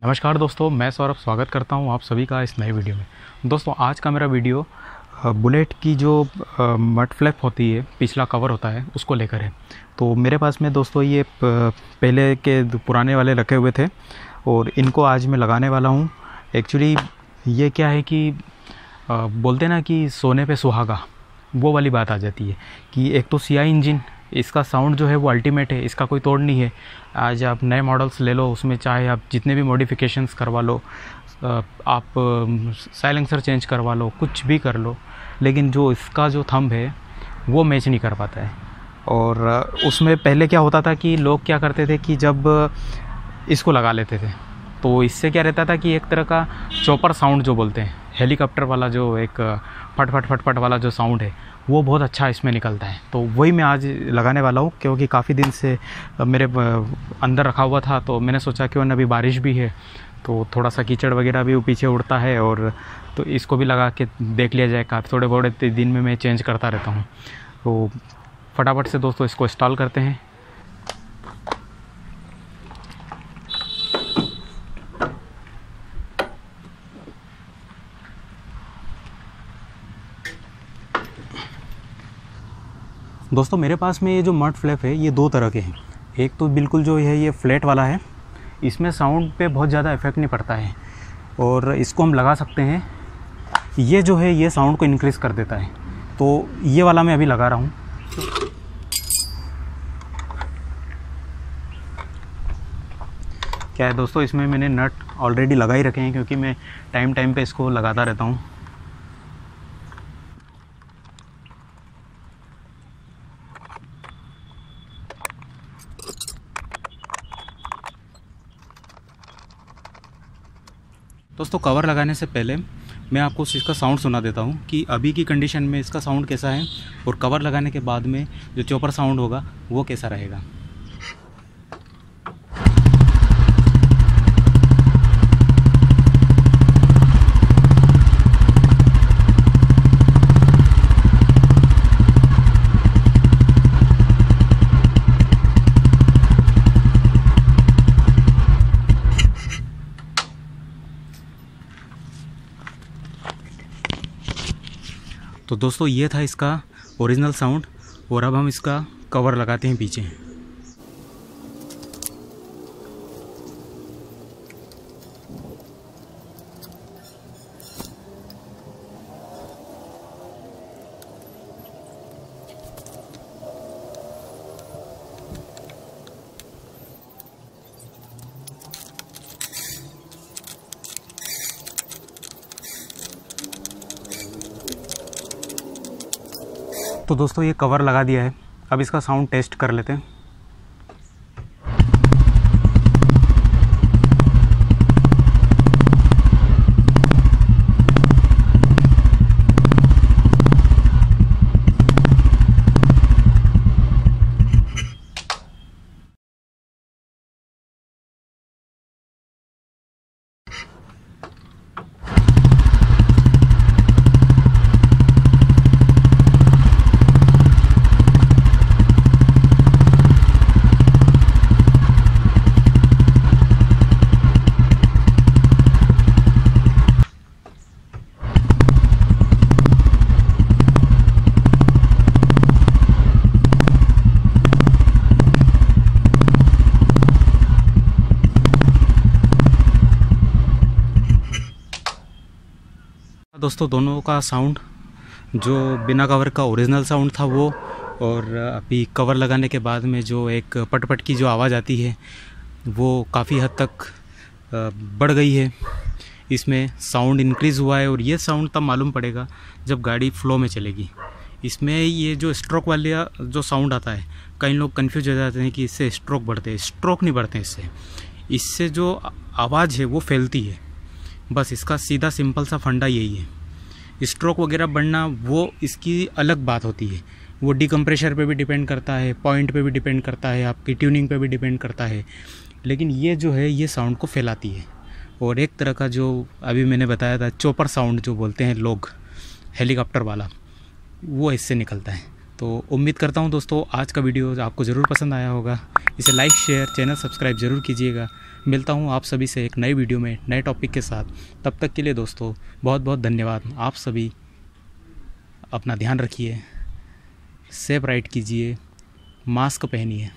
नमस्कार दोस्तों, मैं सौरभ स्वागत करता हूं आप सभी का इस नए वीडियो में। दोस्तों आज का मेरा वीडियो बुलेट की जो मड फ्लैप होती है, पिछला कवर होता है, उसको लेकर है। तो मेरे पास में दोस्तों ये पहले के पुराने वाले रखे हुए थे और इनको आज मैं लगाने वाला हूं। एक्चुअली ये क्या है कि बोलते ना कि सोने पे सुहागा, वो वाली बात आ जाती है कि एक तो CI इंजन, इसका साउंड जो है वो अल्टीमेट है, इसका कोई तोड़ नहीं है। आज आप नए मॉडल्स ले लो, उसमें चाहे आप जितने भी मॉडिफिकेशंस करवा लो, आप साइलेंसर चेंज करवा लो, कुछ भी कर लो, लेकिन जो इसका जो थंब है वो मैच नहीं कर पाता है। और उसमें पहले क्या होता था कि लोग क्या करते थे कि जब इसको लगा लेते थे तो इससे क्या रहता था कि एक तरह का चॉपर साउंड जो बोलते हैं, हेलीकॉप्टर वाला जो एक फट फट फट फट वाला जो साउंड है, वो बहुत अच्छा इसमें निकलता है। तो वही मैं आज लगाने वाला हूँ, क्योंकि काफ़ी दिन से मेरे अंदर रखा हुआ था। तो मैंने सोचा क्यों ना, अभी बारिश भी है तो थोड़ा सा कीचड़ वगैरह भी पीछे उड़ता है, और तो इसको भी लगा के देख लिया जाए। काफ़ी थोड़े बहुत दिन में मैं चेंज करता रहता हूँ। तो फटाफट से दोस्तों इसको इंस्टॉल करते हैं। दोस्तों मेरे पास में ये जो मड फ्लैप है ये दो तरह के हैं। एक तो बिल्कुल जो है ये फ्लैट वाला है, इसमें साउंड पे बहुत ज़्यादा इफेक्ट नहीं पड़ता है और इसको हम लगा सकते हैं। ये जो है ये साउंड को इंक्रीज़ कर देता है, तो ये वाला मैं अभी लगा रहा हूँ। क्या है दोस्तों, इसमें मैंने नट ऑलरेडी लगा ही रखे हैं, क्योंकि मैं टाइम पे इसको लगाता रहता हूँ। दोस्तों कवर लगाने से पहले मैं आपको इसका साउंड सुना देता हूँ कि अभी की कंडीशन में इसका साउंड कैसा है, और कवर लगाने के बाद में जो चॉपर साउंड होगा वो कैसा रहेगा। तो दोस्तों ये था इसका ओरिजिनल साउंड, और अब हम इसका कवर लगाते हैं पीछे। तो दोस्तों ये कवर लगा दिया है, अब इसका साउंड टेस्ट कर लेते हैं। दोस्तों दोनों का साउंड, जो बिना कवर का ओरिजिनल साउंड था वो, और अभी कवर लगाने के बाद में जो एक पट की जो आवाज़ आती है वो काफ़ी हद तक बढ़ गई है। इसमें साउंड इंक्रीज़ हुआ है, और ये साउंड तब मालूम पड़ेगा जब गाड़ी फ्लो में चलेगी। इसमें ये जो स्ट्रोक वाले जो साउंड आता है, कई लोग कन्फ्यूज हो जाते हैं कि इससे स्ट्रोक बढ़ते हैं। स्ट्रोक नहीं बढ़ते इससे जो आवाज़ है वो फैलती है। बस इसका सीधा सिंपल सा फंडा यही है। स्ट्रोक वगैरह बढ़ना वो इसकी अलग बात होती है, वो डिकम्प्रेशर पे भी डिपेंड करता है, पॉइंट पे भी डिपेंड करता है, आपकी ट्यूनिंग पे भी डिपेंड करता है। लेकिन ये जो है ये साउंड को फैलाती है, और एक तरह का जो अभी मैंने बताया था चॉपर साउंड जो बोलते हैं लोग, हेलीकॉप्टर वाला, वो इससे निकलता है। तो उम्मीद करता हूँ दोस्तों आज का वीडियो आपको ज़रूर पसंद आया होगा। इसे लाइक शेयर चैनल सब्सक्राइब ज़रूर कीजिएगा। मिलता हूँ आप सभी से एक नई वीडियो में नए टॉपिक के साथ। तब तक के लिए दोस्तों बहुत बहुत धन्यवाद। आप सभी अपना ध्यान रखिए, सेफ राइड कीजिए, मास्क पहनिए।